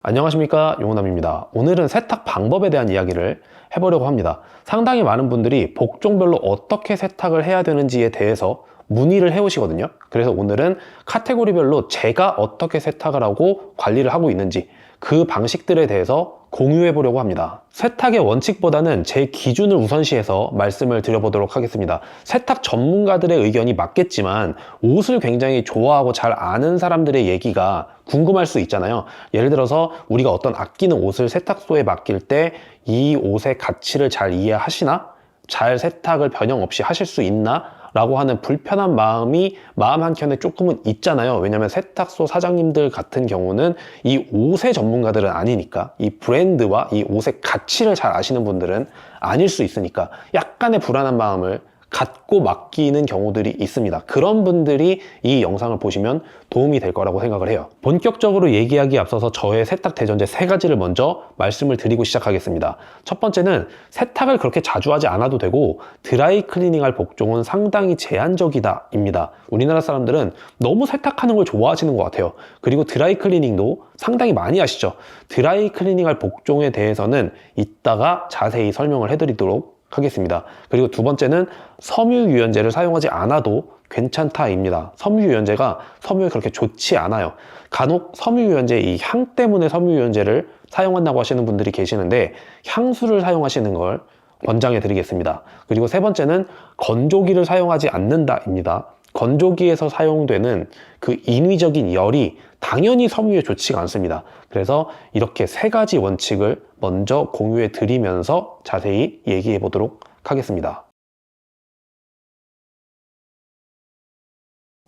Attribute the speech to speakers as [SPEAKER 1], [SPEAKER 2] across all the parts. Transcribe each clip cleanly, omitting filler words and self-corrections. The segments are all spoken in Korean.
[SPEAKER 1] 안녕하십니까, 용호남입니다. 오늘은 세탁 방법에 대한 이야기를 해보려고 합니다. 상당히 많은 분들이 복종별로 어떻게 세탁을 해야 되는지에 대해서 문의를 해오시거든요. 그래서 오늘은 카테고리별로 제가 어떻게 세탁을 하고 관리를 하고 있는지 그 방식들에 대해서 공유해 보려고 합니다. 세탁의 원칙보다는 제 기준을 우선시해서 말씀을 드려보도록 하겠습니다. 세탁 전문가들의 의견이 맞겠지만 옷을 굉장히 좋아하고 잘 아는 사람들의 얘기가 궁금할 수 있잖아요. 예를 들어서 우리가 어떤 아끼는 옷을 세탁소에 맡길 때 이 옷의 가치를 잘 이해하시나? 잘 세탁을 변형 없이 하실 수 있나? 라고 하는 불편한 마음이 마음 한켠에 조금은 있잖아요. 왜냐면 세탁소 사장님들 같은 경우는 이 옷의 전문가들은 아니니까, 이 브랜드와 이 옷의 가치를 잘 아시는 분들은 아닐 수 있으니까 약간의 불안한 마음을 갖고 맡기는 경우들이 있습니다. 그런 분들이 이 영상을 보시면 도움이 될 거라고 생각을 해요. 본격적으로 얘기하기에 앞서서 저의 세탁 대전제 3가지를 먼저 말씀을 드리고 시작하겠습니다. 첫 번째는 세탁을 그렇게 자주 하지 않아도 되고 드라이 클리닝할 복종은 상당히 제한적이다 입니다. 우리나라 사람들은 너무 세탁하는 걸 좋아하시는 것 같아요. 그리고 드라이 클리닝도 상당히 많이 하시죠. 드라이 클리닝할 복종에 대해서는 이따가 자세히 설명을 해드리도록 하겠습니다. 그리고 두 번째는 섬유유연제를 사용하지 않아도 괜찮다입니다. 섬유유연제가 섬유에 그렇게 좋지 않아요. 간혹 섬유유연제 이 향 때문에 섬유유연제를 사용한다고 하시는 분들이 계시는데 향수를 사용하시는 걸 권장해 드리겠습니다. 그리고 세 번째는 건조기를 사용하지 않는다입니다. 건조기에서 사용되는 그 인위적인 열이 당연히 섬유에 좋지가 않습니다. 그래서 이렇게 3가지 원칙을 먼저 공유해 드리면서 자세히 얘기해 보도록 하겠습니다.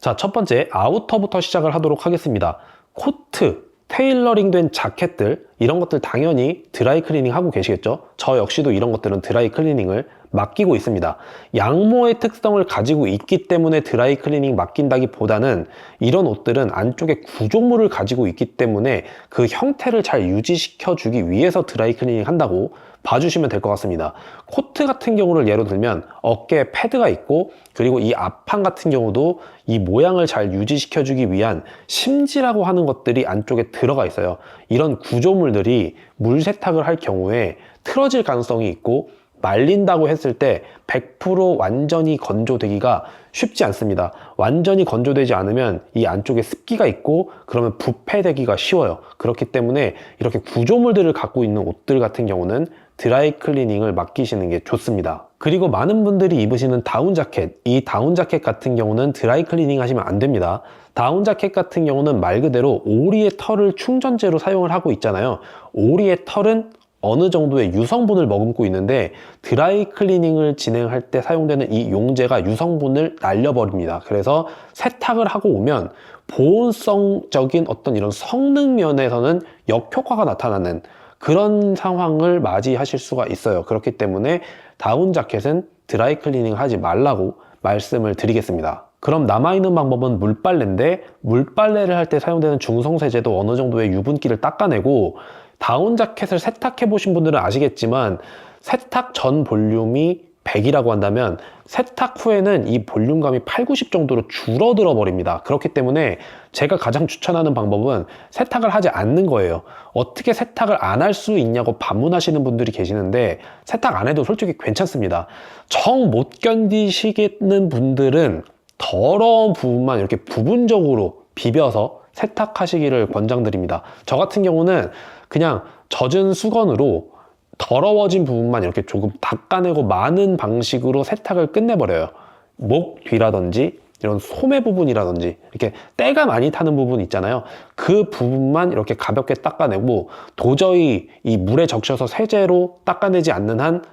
[SPEAKER 1] 자, 첫 번째 아우터부터 시작을 하도록 하겠습니다. 코트, 테일러링된 자켓들, 이런 것들 당연히 드라이 클리닝 하고 계시겠죠? 저 역시도 이런 것들은 드라이 클리닝을 맡기고 있습니다. 양모의 특성을 가지고 있기 때문에 드라이 클리닝 맡긴다기보다는 이런 옷들은 안쪽에 구조물을 가지고 있기 때문에 그 형태를 잘 유지시켜 주기 위해서 드라이 클리닝 한다고 봐주시면 될 것 같습니다. 코트 같은 경우를 예로 들면 어깨에 패드가 있고, 그리고 이 앞판 같은 경우도 이 모양을 잘 유지시켜 주기 위한 심지라고 하는 것들이 안쪽에 들어가 있어요. 이런 구조물들이 물 세탁을 할 경우에 틀어질 가능성이 있고, 말린다고 했을 때 100% 완전히 건조되기가 쉽지 않습니다. 완전히 건조되지 않으면 이 안쪽에 습기가 있고 그러면 부패되기가 쉬워요. 그렇기 때문에 이렇게 구조물들을 갖고 있는 옷들 같은 경우는 드라이 클리닝을 맡기시는 게 좋습니다. 그리고 많은 분들이 입으시는 다운 자켓, 이 다운 자켓 같은 경우는 드라이 클리닝 하시면 안 됩니다. 다운 자켓 같은 경우는 말 그대로 오리의 털을 충전재로 사용을 하고 있잖아요. 오리의 털은 어느 정도의 유성분을 머금고 있는데 드라이 클리닝을 진행할 때 사용되는 이 용제가 유성분을 날려버립니다. 그래서 세탁을 하고 오면 보온성적인 어떤 이런 성능 면에서는 역효과가 나타나는 그런 상황을 맞이하실 수가 있어요. 그렇기 때문에 다운 자켓은 드라이 클리닝 하지 말라고 말씀을 드리겠습니다. 그럼 남아있는 방법은 물빨래인데, 물빨래를 할 때 사용되는 중성세제도 어느 정도의 유분기를 닦아내고, 다운 자켓을 세탁해 보신 분들은 아시겠지만 세탁 전 볼륨이 100이라고 한다면 세탁 후에는 이 볼륨감이 8, 90 정도로 줄어들어 버립니다. 그렇기 때문에 제가 가장 추천하는 방법은 세탁을 하지 않는 거예요. 어떻게 세탁을 안 할 수 있냐고 반문하시는 분들이 계시는데 세탁 안 해도 솔직히 괜찮습니다. 정 못 견디시겠는 분들은 더러운 부분만 이렇게 부분적으로 비벼서 세탁하시기를 권장드립니다. 저 같은 경우는 그냥 젖은 수건으로 더러워진 부분만 이렇게 조금 닦아내고 마는 방식으로 세탁을 끝내버려요. 목 뒤라든지 이런 소매 부분이라든지 이렇게 때가 많이 타는 부분 있잖아요. 그 부분만 이렇게 가볍게 닦아내고, 도저히 이 물에 적셔서 세제로 닦아내지 않는 한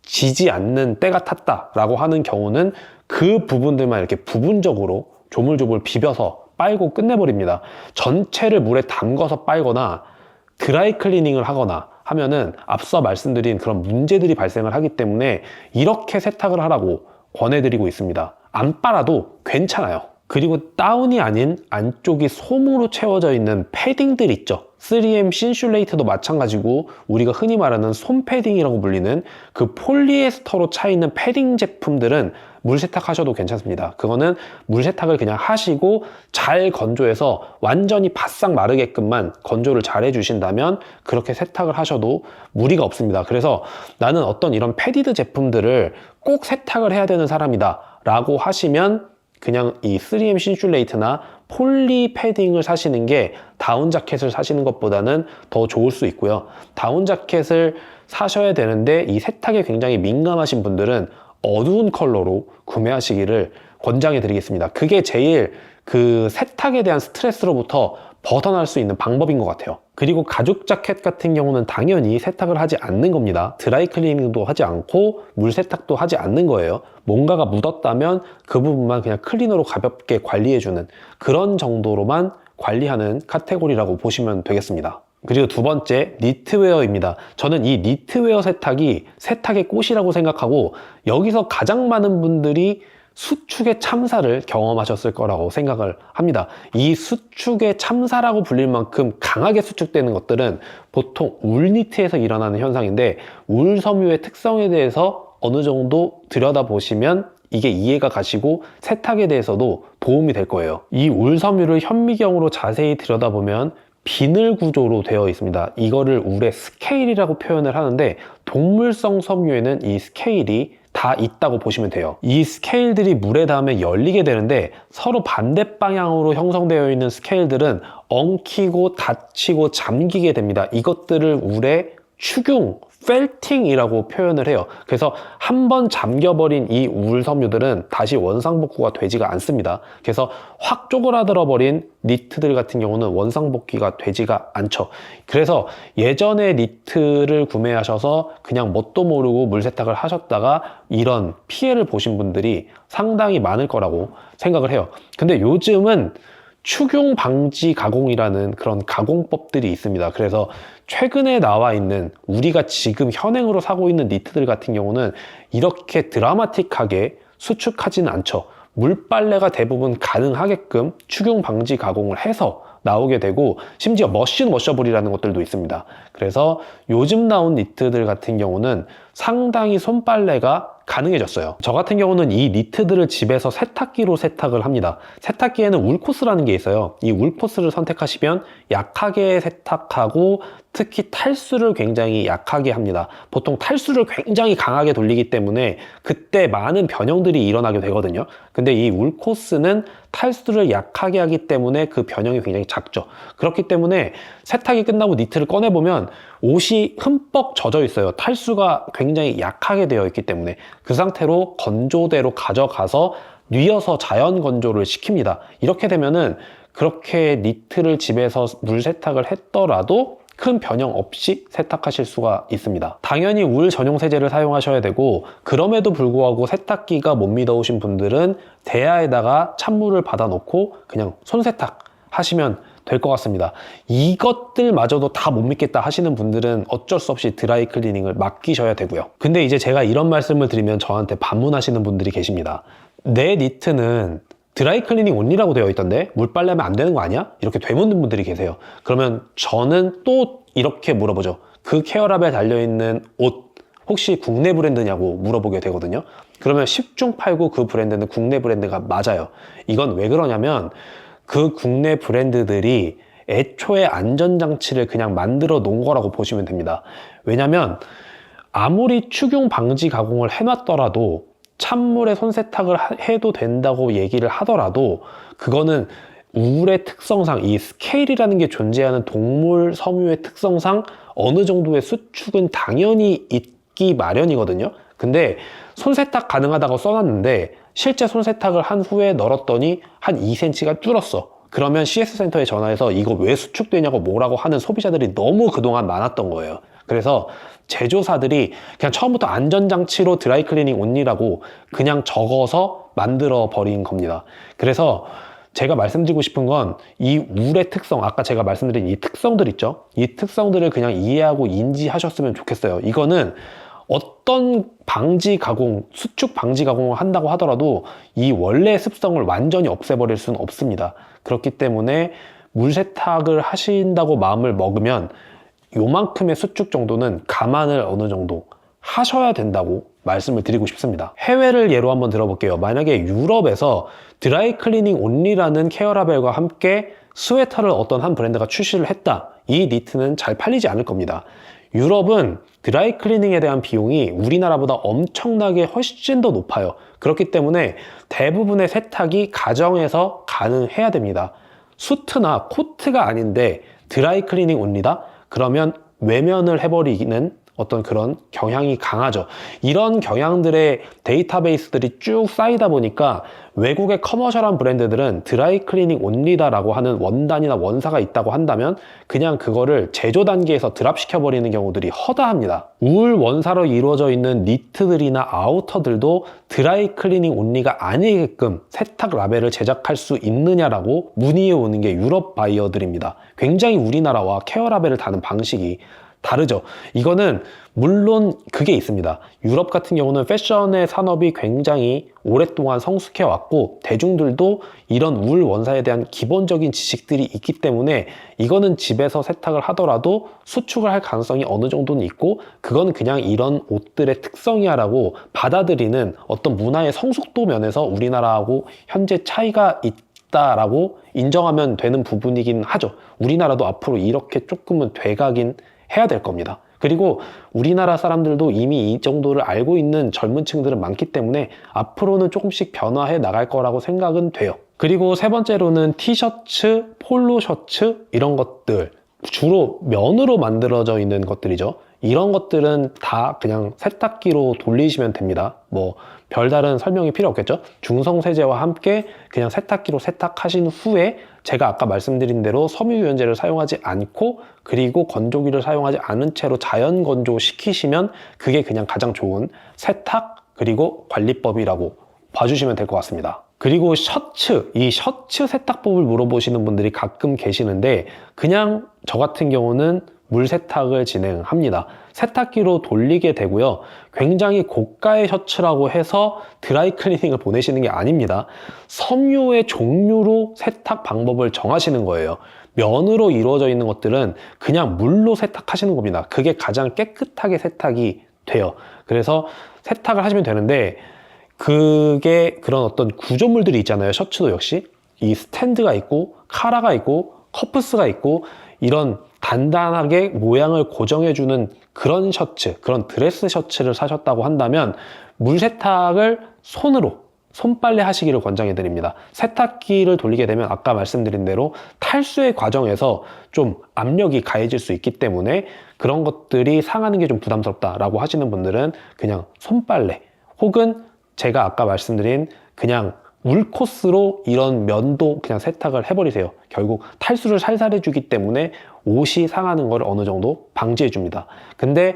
[SPEAKER 1] 지지 않는 때가 탔다라고 하는 경우는 그 부분들만 이렇게 부분적으로 조물조물 비벼서 빨고 끝내버립니다. 전체를 물에 담궈서 빨거나 드라이 클리닝을 하거나 하면은 앞서 말씀드린 그런 문제들이 발생을 하기 때문에 이렇게 세탁을 하라고 권해드리고 있습니다. 안 빨아도 괜찮아요. 그리고 다운이 아닌 안쪽이 솜으로 채워져 있는 패딩들 있죠. 3M 신슐레이트도 마찬가지고 우리가 흔히 말하는 솜 패딩이라고 불리는 그 폴리에스터로 차 있는 패딩 제품들은 물 세탁하셔도 괜찮습니다. 그거는 물 세탁을 그냥 하시고 잘 건조해서 완전히 바싹 마르게끔만 건조를 잘 해주신다면 그렇게 세탁을 하셔도 무리가 없습니다. 그래서 나는 어떤 이런 패디드 제품들을 꼭 세탁을 해야 되는 사람이다 라고 하시면 그냥 이 3M 신슐레이트나 폴리 패딩을 사시는 게 다운 자켓을 사시는 것보다는 더 좋을 수 있고요. 다운 자켓을 사셔야 되는데 이 세탁에 굉장히 민감하신 분들은 어두운 컬러로 구매하시기를 권장해 드리겠습니다. 그게 제일 그 세탁에 대한 스트레스로부터 벗어날 수 있는 방법인 것 같아요. 그리고 가죽 자켓 같은 경우는 당연히 세탁을 하지 않는 겁니다. 드라이 클리닝도 하지 않고 물 세탁도 하지 않는 거예요. 뭔가가 묻었다면 그 부분만 그냥 클리너로 가볍게 관리해주는 그런 정도로만 관리하는 카테고리라고 보시면 되겠습니다. 그리고 두 번째, 니트웨어입니다. 저는 이 니트웨어 세탁이 세탁의 꽃이라고 생각하고 여기서 가장 많은 분들이 수축의 참사를 경험하셨을 거라고 생각을 합니다. 이 수축의 참사라고 불릴 만큼 강하게 수축되는 것들은 보통 울 니트에서 일어나는 현상인데 울 섬유의 특성에 대해서 어느 정도 들여다보시면 이게 이해가 가시고 세탁에 대해서도 도움이 될 거예요. 이 울 섬유를 현미경으로 자세히 들여다보면 비늘 구조로 되어 있습니다. 이거를 울의 스케일이라고 표현을 하는데 동물성 섬유에는 이 스케일이 다 있다고 보시면 돼요. 이 스케일들이 물에 닿으면 열리게 되는데 서로 반대 방향으로 형성되어 있는 스케일들은 엉키고 닫히고 잠기게 됩니다. 이것들을 울의 축융, 펠팅이라고 표현을 해요. 그래서 한번 잠겨버린 이 울 섬유들은 다시 원상복구가 되지가 않습니다. 그래서 확 쪼그라들어 버린 니트들 같은 경우는 원상복귀가 되지가 않죠. 그래서 예전에 니트를 구매하셔서 그냥 뭣도 모르고 물 세탁을 하셨다가 이런 피해를 보신 분들이 상당히 많을 거라고 생각을 해요. 근데 요즘은 축용 방지 가공이라는 그런 가공법들이 있습니다. 그래서 최근에 나와 있는 우리가 지금 현행으로 사고 있는 니트들 같은 경우는 이렇게 드라마틱하게 수축하지는 않죠. 물빨래가 대부분 가능하게끔 축용 방지 가공을 해서 나오게 되고 심지어 머신 워셔블이라는 것들도 있습니다. 그래서 요즘 나온 니트들 같은 경우는 상당히 손빨래가 가능해졌어요. 저 같은 경우는 이 니트들을 집에서 세탁기로 세탁을 합니다. 세탁기에는 울코스라는 게 있어요. 이 울코스를 선택하시면 약하게 세탁하고 특히 탈수를 굉장히 약하게 합니다. 보통 탈수를 굉장히 강하게 돌리기 때문에 그때 많은 변형들이 일어나게 되거든요. 근데 이 울코스는 탈수를 약하게 하기 때문에 그 변형이 굉장히 작죠. 그렇기 때문에 세탁이 끝나고 니트를 꺼내보면 옷이 흠뻑 젖어 있어요. 탈수가 굉장히 약하게 되어 있기 때문에 그 상태로 건조대로 가져가서 뉘어서 자연 건조를 시킵니다. 이렇게 되면은 그렇게 니트를 집에서 물 세탁을 했더라도 큰 변형 없이 세탁하실 수가 있습니다. 당연히 울 전용 세제를 사용하셔야 되고 그럼에도 불구하고 세탁기가 못 믿어오신 분들은 대야에다가 찬물을 받아 놓고 그냥 손세탁 하시면 될 것 같습니다. 이것들마저도 다 못 믿겠다 하시는 분들은 어쩔 수 없이 드라이 클리닝을 맡기셔야 되고요. 근데 이제 제가 이런 말씀을 드리면 저한테 반문하시는 분들이 계십니다. 내 니트는 드라이 클리닝 온리라고 되어 있던데 물 빨래하면 안 되는 거 아니야? 이렇게 되묻는 분들이 계세요. 그러면 저는 또 이렇게 물어보죠. 그 케어랍에 달려있는 옷 혹시 국내 브랜드냐고 물어보게 되거든요. 그러면 10중 8구 그 브랜드는 국내 브랜드가 맞아요. 이건 왜 그러냐면 그 국내 브랜드들이 애초에 안전장치를 그냥 만들어 놓은 거라고 보시면 됩니다. 왜냐면 아무리 축용 방지 가공을 해놨더라도 찬물에 손세탁을 해도 된다고 얘기를 하더라도 그거는 울의 특성상 이 스케일이라는 게 존재하는 동물 섬유의 특성상 어느 정도의 수축은 당연히 있기 마련이거든요. 근데 손세탁 가능하다고 써놨는데 실제 손세탁을 한 후에 널었더니 한 2cm가 줄었어. 그러면 CS센터에 전화해서 이거 왜 수축되냐고 뭐라고 하는 소비자들이 너무 그동안 많았던 거예요. 그래서 제조사들이 그냥 처음부터 안전장치로 드라이클리닝 온리라고 그냥 적어서 만들어 버린 겁니다. 그래서 제가 말씀드리고 싶은 건 이 울의 특성, 아까 제가 말씀드린 이 특성들 있죠? 이 특성들을 그냥 이해하고 인지하셨으면 좋겠어요. 이거는 어떤 방지 가공, 수축 방지 가공을 한다고 하더라도 이 원래 습성을 완전히 없애버릴 수는 없습니다. 그렇기 때문에 물 세탁을 하신다고 마음을 먹으면 요만큼의 수축 정도는 감안을 어느 정도 하셔야 된다고 말씀을 드리고 싶습니다. 해외를 예로 한번 들어볼게요. 만약에 유럽에서 드라이 클리닝 온리라는 케어 라벨과 함께 스웨터를 어떤 한 브랜드가 출시를 했다. 이 니트는 잘 팔리지 않을 겁니다. 유럽은 드라이 클리닝에 대한 비용이 우리나라보다 엄청나게 훨씬 더 높아요. 그렇기 때문에 대부분의 세탁이 가정에서 가능해야 됩니다. 수트나 코트가 아닌데 드라이 클리닝 온리다? 그러면 외면을 해버리는 어떤 그런 경향이 강하죠. 이런 경향들의 데이터베이스들이 쭉 쌓이다 보니까 외국의 커머셜한 브랜드들은 드라이 클리닝 온리다라고 하는 원단이나 원사가 있다고 한다면 그냥 그거를 제조 단계에서 드랍시켜버리는 경우들이 허다합니다. 울 원사로 이루어져 있는 니트들이나 아우터들도 드라이 클리닝 온리가 아니게끔 세탁 라벨을 제작할 수 있느냐라고 문의해 오는 게 유럽 바이어들입니다. 굉장히 우리나라와 케어 라벨을 다는 방식이 다르죠. 이거는 물론 그게 있습니다. 유럽 같은 경우는 패션의 산업이 굉장히 오랫동안 성숙해 왔고 대중들도 이런 울 원사에 대한 기본적인 지식들이 있기 때문에 이거는 집에서 세탁을 하더라도 수축을 할 가능성이 어느 정도는 있고 그건 그냥 이런 옷들의 특성이야 라고 받아들이는 어떤 문화의 성숙도 면에서 우리나라하고 현재 차이가 있다라고 인정하면 되는 부분이긴 하죠. 우리나라도 앞으로 이렇게 조금은 돼가긴 해야 될 겁니다. 그리고 우리나라 사람들도 이미 이 정도를 알고 있는 젊은 층들은 많기 때문에 앞으로는 조금씩 변화해 나갈 거라고 생각은 돼요. 그리고 세 번째로는 티셔츠, 폴로 셔츠 이런 것들 주로 면으로 만들어져 있는 것들이죠. 이런 것들은 다 그냥 세탁기로 돌리시면 됩니다. 뭐 별다른 설명이 필요 없겠죠. 중성 세제와 함께 그냥 세탁기로 세탁하신 후에 제가 아까 말씀드린 대로 섬유유연제를 사용하지 않고 그리고 건조기를 사용하지 않은 채로 자연 건조시키시면 그게 그냥 가장 좋은 세탁 그리고 관리법이라고 봐주시면 될 것 같습니다. 그리고 셔츠, 이 셔츠 세탁법을 물어보시는 분들이 가끔 계시는데 그냥 저 같은 경우는 물 세탁을 진행합니다. 세탁기로 돌리게 되고요. 굉장히 고가의 셔츠라고 해서 드라이 클리닝을 보내시는 게 아닙니다. 섬유의 종류로 세탁 방법을 정하시는 거예요. 면으로 이루어져 있는 것들은 그냥 물로 세탁하시는 겁니다. 그게 가장 깨끗하게 세탁이 돼요. 그래서 세탁을 하시면 되는데 그게 그런 어떤 구조물들이 있잖아요. 셔츠도 역시 이 스탠드가 있고 카라가 있고 커프스가 있고 이런 단단하게 모양을 고정해주는 그런 셔츠, 그런 드레스 셔츠를 사셨다고 한다면 물 세탁을 손으로 손빨래 하시기를 권장해 드립니다. 세탁기를 돌리게 되면 아까 말씀드린 대로 탈수의 과정에서 좀 압력이 가해질 수 있기 때문에 그런 것들이 상하는 게 좀 부담스럽다라고 하시는 분들은 그냥 손빨래 혹은 제가 아까 말씀드린 그냥 울 코스로 이런 면도 그냥 세탁을 해버리세요. 결국 탈수를 살살 해주기 때문에 옷이 상하는 걸 어느 정도 방지해 줍니다. 근데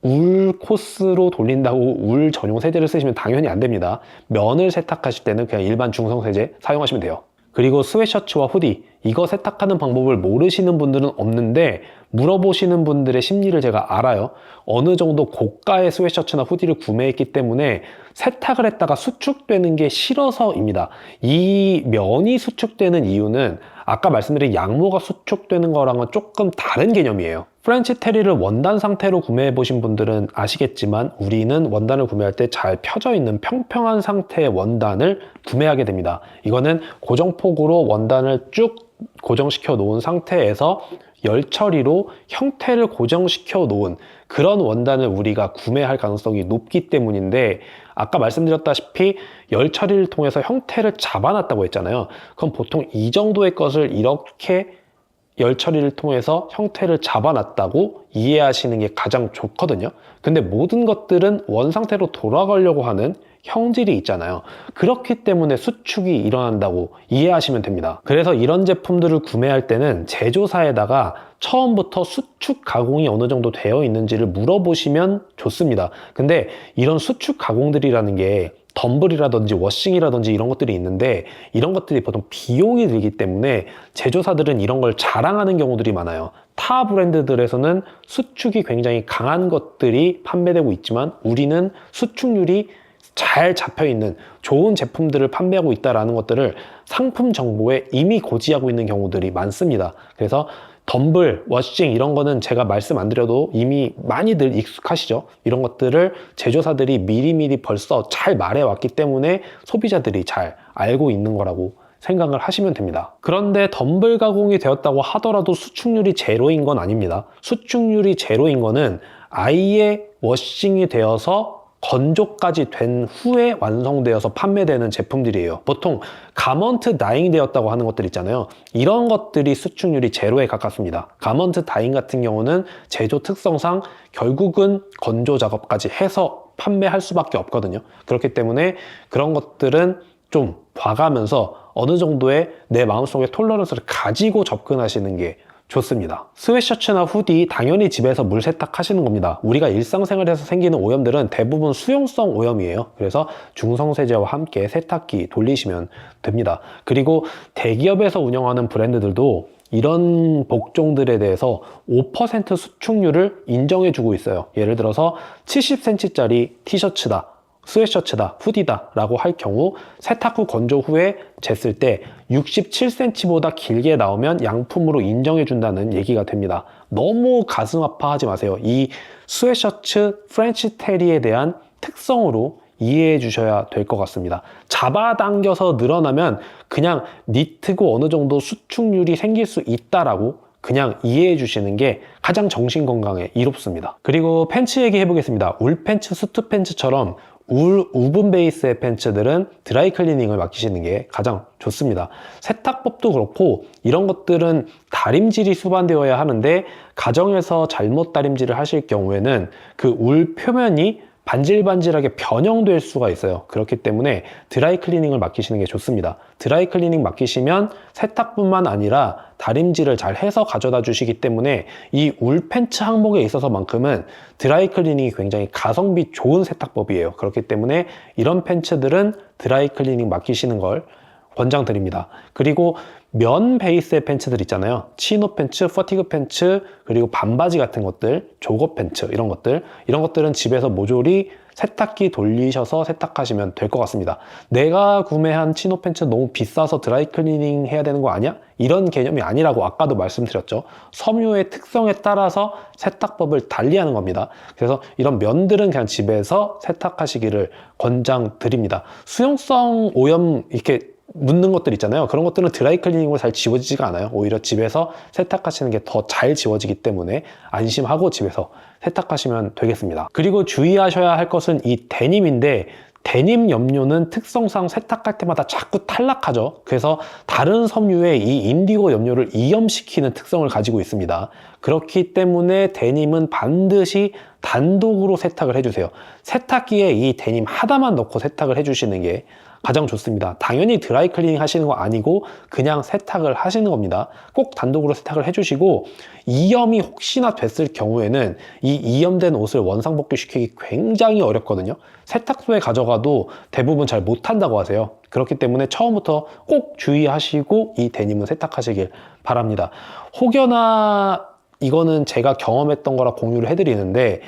[SPEAKER 1] 울 코스로 돌린다고 울 전용 세제를 쓰시면 당연히 안 됩니다. 면을 세탁하실 때는 그냥 일반 중성 세제 사용하시면 돼요. 그리고 스웨셔츠와 후디, 이거 세탁하는 방법을 모르시는 분들은 없는데 물어보시는 분들의 심리를 제가 알아요. 어느 정도 고가의 스웨셔츠나 후디를 구매했기 때문에 세탁을 했다가 수축되는 게 싫어서입니다. 이 면이 수축되는 이유는 아까 말씀드린 양모가 수축되는 거랑은 조금 다른 개념이에요. 프렌치 테리를 원단 상태로 구매해 보신 분들은 아시겠지만 우리는 원단을 구매할 때 잘 펴져 있는 평평한 상태의 원단을 구매하게 됩니다. 이거는 고정폭으로 원단을 쭉 고정시켜 놓은 상태에서 열 처리로 형태를 고정시켜 놓은 그런 원단을 우리가 구매할 가능성이 높기 때문인데 아까 말씀드렸다시피 열 처리를 통해서 형태를 잡아놨다고 했잖아요. 그럼 보통 이 정도의 것을 이렇게 열 처리를 통해서 형태를 잡아놨다고 이해하시는 게 가장 좋거든요. 근데 모든 것들은 원상태로 돌아가려고 하는 형질이 있잖아요. 그렇기 때문에 수축이 일어난다고 이해하시면 됩니다. 그래서 이런 제품들을 구매할 때는 제조사에다가 처음부터 수축 가공이 어느 정도 되어 있는지를 물어보시면 좋습니다. 근데 이런 수축 가공들이라는 게 덤블이라든지 워싱이라든지 이런 것들이 있는데 이런 것들이 보통 비용이 들기 때문에 제조사들은 이런 걸 자랑하는 경우들이 많아요. 타 브랜드들에서는 수축이 굉장히 강한 것들이 판매되고 있지만 우리는 수축률이 잘 잡혀있는 좋은 제품들을 판매하고 있다는 것들을 상품 정보에 이미 고지하고 있는 경우들이 많습니다. 그래서 덤블, 워싱 이런 거는 제가 말씀 안 드려도 이미 많이들 익숙하시죠. 이런 것들을 제조사들이 미리미리 벌써 잘 말해왔기 때문에 소비자들이 잘 알고 있는 거라고 생각을 하시면 됩니다. 그런데 덤블 가공이 되었다고 하더라도 수축률이 제로인 건 아닙니다. 수축률이 제로인 거는 아예 워싱이 되어서 건조까지 된 후에 완성되어서 판매되는 제품들이에요. 보통 가먼트 다잉 되었다고 하는 것들 있잖아요. 이런 것들이 수축률이 제로에 가깝습니다. 가먼트 다잉 같은 경우는 제조 특성상 결국은 건조 작업까지 해서 판매할 수밖에 없거든요. 그렇기 때문에 그런 것들은 좀 봐가면서 어느 정도의 내 마음속에 톨러런스를 가지고 접근하시는 게 좋습니다. 스웨셔츠나 후디 당연히 집에서 물 세탁하시는 겁니다. 우리가 일상생활에서 생기는 오염들은 대부분 수용성 오염이에요. 그래서 중성세제와 함께 세탁기 돌리시면 됩니다. 그리고 대기업에서 운영하는 브랜드들도 이런 복종들에 대해서 5% 수축률을 인정해주고 있어요. 예를 들어서 70cm짜리 티셔츠다, 스웨셔츠다, 후디다 라고 할 경우 세탁 후 건조 후에 쟀을 때 67cm보다 길게 나오면 양품으로 인정해 준다는 얘기가 됩니다. 너무 가슴 아파하지 마세요. 이 스웨셔츠 프렌치 테리에 대한 특성으로 이해해 주셔야 될 것 같습니다. 잡아당겨서 늘어나면 그냥 니트고 어느 정도 수축률이 생길 수 있다라고 그냥 이해해 주시는 게 가장 정신 건강에 이롭습니다. 그리고 팬츠 얘기해 보겠습니다. 울 팬츠, 수트 팬츠처럼 우분 베이스의 팬츠들은 드라이 클리닝을 맡기시는 게 가장 좋습니다. 세탁법도 그렇고 이런 것들은 다림질이 수반되어야 하는데 가정에서 잘못 다림질을 하실 경우에는 그 울 표면이 반질반질하게 변형될 수가 있어요. 그렇기 때문에 드라이 클리닝을 맡기시는 게 좋습니다. 드라이 클리닝 맡기시면 세탁뿐만 아니라 다림질을 잘 해서 가져다 주시기 때문에 이 울 팬츠 항목에 있어서만큼은 드라이 클리닝이 굉장히 가성비 좋은 세탁법이에요. 그렇기 때문에 이런 팬츠들은 드라이 클리닝 맡기시는 걸 권장드립니다. 그리고 면 베이스의 팬츠들 있잖아요. 치노 팬츠, 퍼티그 팬츠, 그리고 반바지 같은 것들, 조거 팬츠 이런 것들은 집에서 모조리 세탁기 돌리셔서 세탁하시면 될 것 같습니다. 내가 구매한 치노 팬츠 너무 비싸서 드라이 클리닝 해야 되는 거 아니야? 이런 개념이 아니라고 아까도 말씀드렸죠. 섬유의 특성에 따라서 세탁법을 달리하는 겁니다. 그래서 이런 면들은 그냥 집에서 세탁하시기를 권장드립니다. 수용성 오염 이렇게 묻는 것들 있잖아요. 그런 것들은 드라이 클리닝으로 잘 지워지지가 않아요. 오히려 집에서 세탁하시는 게 더 잘 지워지기 때문에 안심하고 집에서 세탁하시면 되겠습니다. 그리고 주의하셔야 할 것은 이 데님인데 데님 염료는 특성상 세탁할 때마다 자꾸 탈락하죠. 그래서 다른 섬유에 이 인디고 염료를 이염시키는 특성을 가지고 있습니다. 그렇기 때문에 데님은 반드시 단독으로 세탁을 해주세요. 세탁기에 이 데님 하나만 넣고 세탁을 해주시는 게 가장 좋습니다. 당연히 드라이 클리닝 하시는 거 아니고 그냥 세탁을 하시는 겁니다. 꼭 단독으로 세탁을 해주시고 이염이 혹시나 됐을 경우에는 이 이염된 옷을 원상복귀 시키기 굉장히 어렵거든요. 세탁소에 가져가도 대부분 잘 못한다고 하세요. 그렇기 때문에 처음부터 꼭 주의하시고 이 데님은 세탁하시길 바랍니다. 혹여나 이거는 제가 경험했던 거라 공유를 해드리는데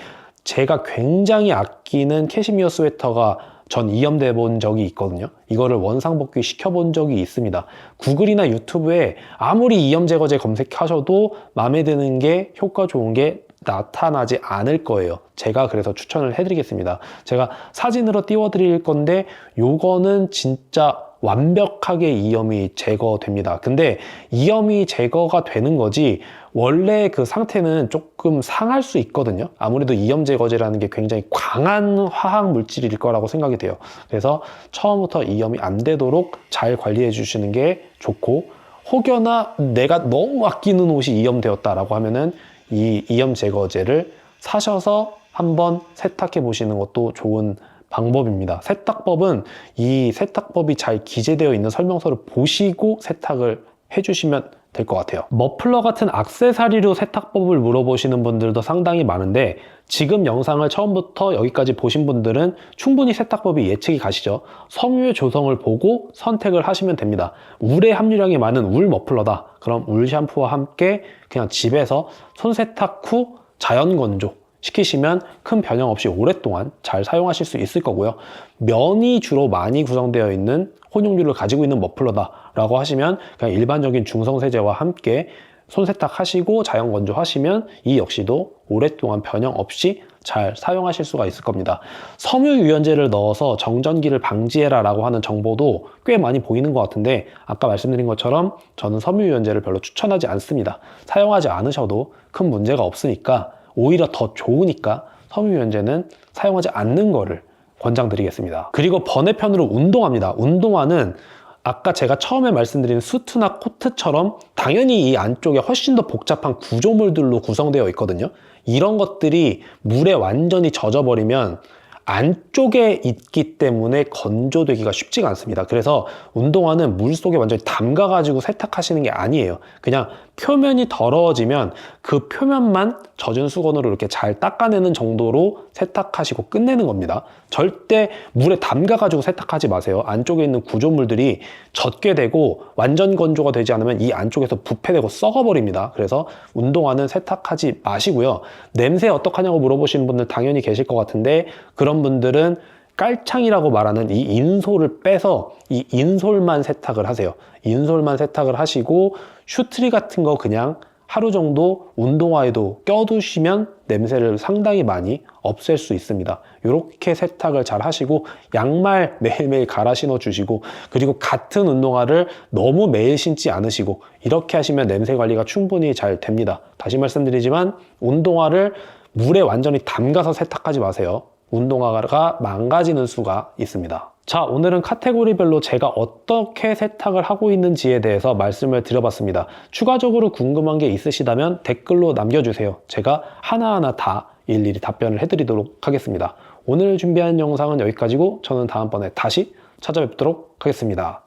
[SPEAKER 1] 제가 굉장히 아끼는 캐시미어 스웨터가 전 이염돼 본 적이 있거든요. 이거를 원상복귀 시켜본 적이 있습니다. 구글이나 유튜브에 아무리 이염 제거제 검색하셔도 마음에 드는 게 효과 좋은 게 나타나지 않을 거예요. 제가 그래서 추천을 해드리겠습니다. 제가 사진으로 띄워드릴 건데 요거는 진짜 완벽하게 이염이 제거됩니다. 근데 이염이 제거가 되는 거지 원래 그 상태는 조금 상할 수 있거든요. 아무래도 이염 제거제라는 게 굉장히 강한 화학 물질일 거라고 생각이 돼요. 그래서 처음부터 이염이 안 되도록 잘 관리해 주시는 게 좋고 혹여나 내가 너무 아끼는 옷이 이염되었다라고 하면은 이 이염 제거제를 사셔서 한번 세탁해 보시는 것도 좋은 방법입니다. 세탁법은 이 세탁법이 잘 기재되어 있는 설명서를 보시고 세탁을 해주시면 될 것 같아요. 머플러 같은 액세서리로 세탁법을 물어보시는 분들도 상당히 많은데 지금 영상을 처음부터 여기까지 보신 분들은 충분히 세탁법이 예측이 가시죠. 섬유의 조성을 보고 선택을 하시면 됩니다. 울의 함유량이 많은 울 머플러다. 그럼 울 샴푸와 함께 그냥 집에서 손세탁 후 자연 건조 시키시면 큰 변형 없이 오랫동안 잘 사용하실 수 있을 거고요. 면이 주로 많이 구성되어 있는 혼용률을 가지고 있는 머플러다 라고 하시면 그냥 일반적인 중성세제와 함께 손세탁하시고 자연 건조하시면 이 역시도 오랫동안 변형 없이 잘 사용하실 수가 있을 겁니다. 섬유유연제를 넣어서 정전기를 방지해라 라고 하는 정보도 꽤 많이 보이는 것 같은데 아까 말씀드린 것처럼 저는 섬유유연제를 별로 추천하지 않습니다. 사용하지 않으셔도 큰 문제가 없으니까 오히려 더 좋으니까 섬유유연제는 사용하지 않는 거를 권장드리겠습니다. 그리고 번외편으로 운동화입니다. 운동화는 아까 제가 처음에 말씀드린 수트나 코트처럼 당연히 이 안쪽에 훨씬 더 복잡한 구조물들로 구성되어 있거든요. 이런 것들이 물에 완전히 젖어버리면 안쪽에 있기 때문에 건조되기가 쉽지가 않습니다. 그래서 운동화는 물 속에 완전히 담가가지고 세탁하시는 게 아니에요. 그냥 표면이 더러워지면 그 표면만 젖은 수건으로 이렇게 잘 닦아내는 정도로 세탁하시고 끝내는 겁니다. 절대 물에 담가가지고 세탁하지 마세요. 안쪽에 있는 구조물들이 젖게 되고 완전 건조가 되지 않으면 이 안쪽에서 부패되고 썩어버립니다. 그래서 운동화는 세탁하지 마시고요. 냄새 어떡하냐고 물어보시는 분들 당연히 계실 것 같은데 그런 분들은 깔창이라고 말하는 이 인솔을 빼서 이 인솔만 세탁을 하세요. 인솔만 세탁을 하시고 슈트리 같은 거 그냥 하루 정도 운동화에도 껴두시면 냄새를 상당히 많이 없앨 수 있습니다. 이렇게 세탁을 잘 하시고 양말 매일매일 갈아 신어 주시고 그리고 같은 운동화를 너무 매일 신지 않으시고 이렇게 하시면 냄새 관리가 충분히 잘 됩니다. 다시 말씀드리지만 운동화를 물에 완전히 담가서 세탁하지 마세요. 운동화가 망가지는 수가 있습니다. 자, 오늘은 카테고리별로 제가 어떻게 세탁을 하고 있는지에 대해서 말씀을 드려봤습니다. 추가적으로 궁금한 게 있으시다면 댓글로 남겨주세요. 제가 하나하나 다 일일이 답변을 해드리도록 하겠습니다. 오늘 준비한 영상은 여기까지고 저는 다음번에 다시 찾아뵙도록 하겠습니다.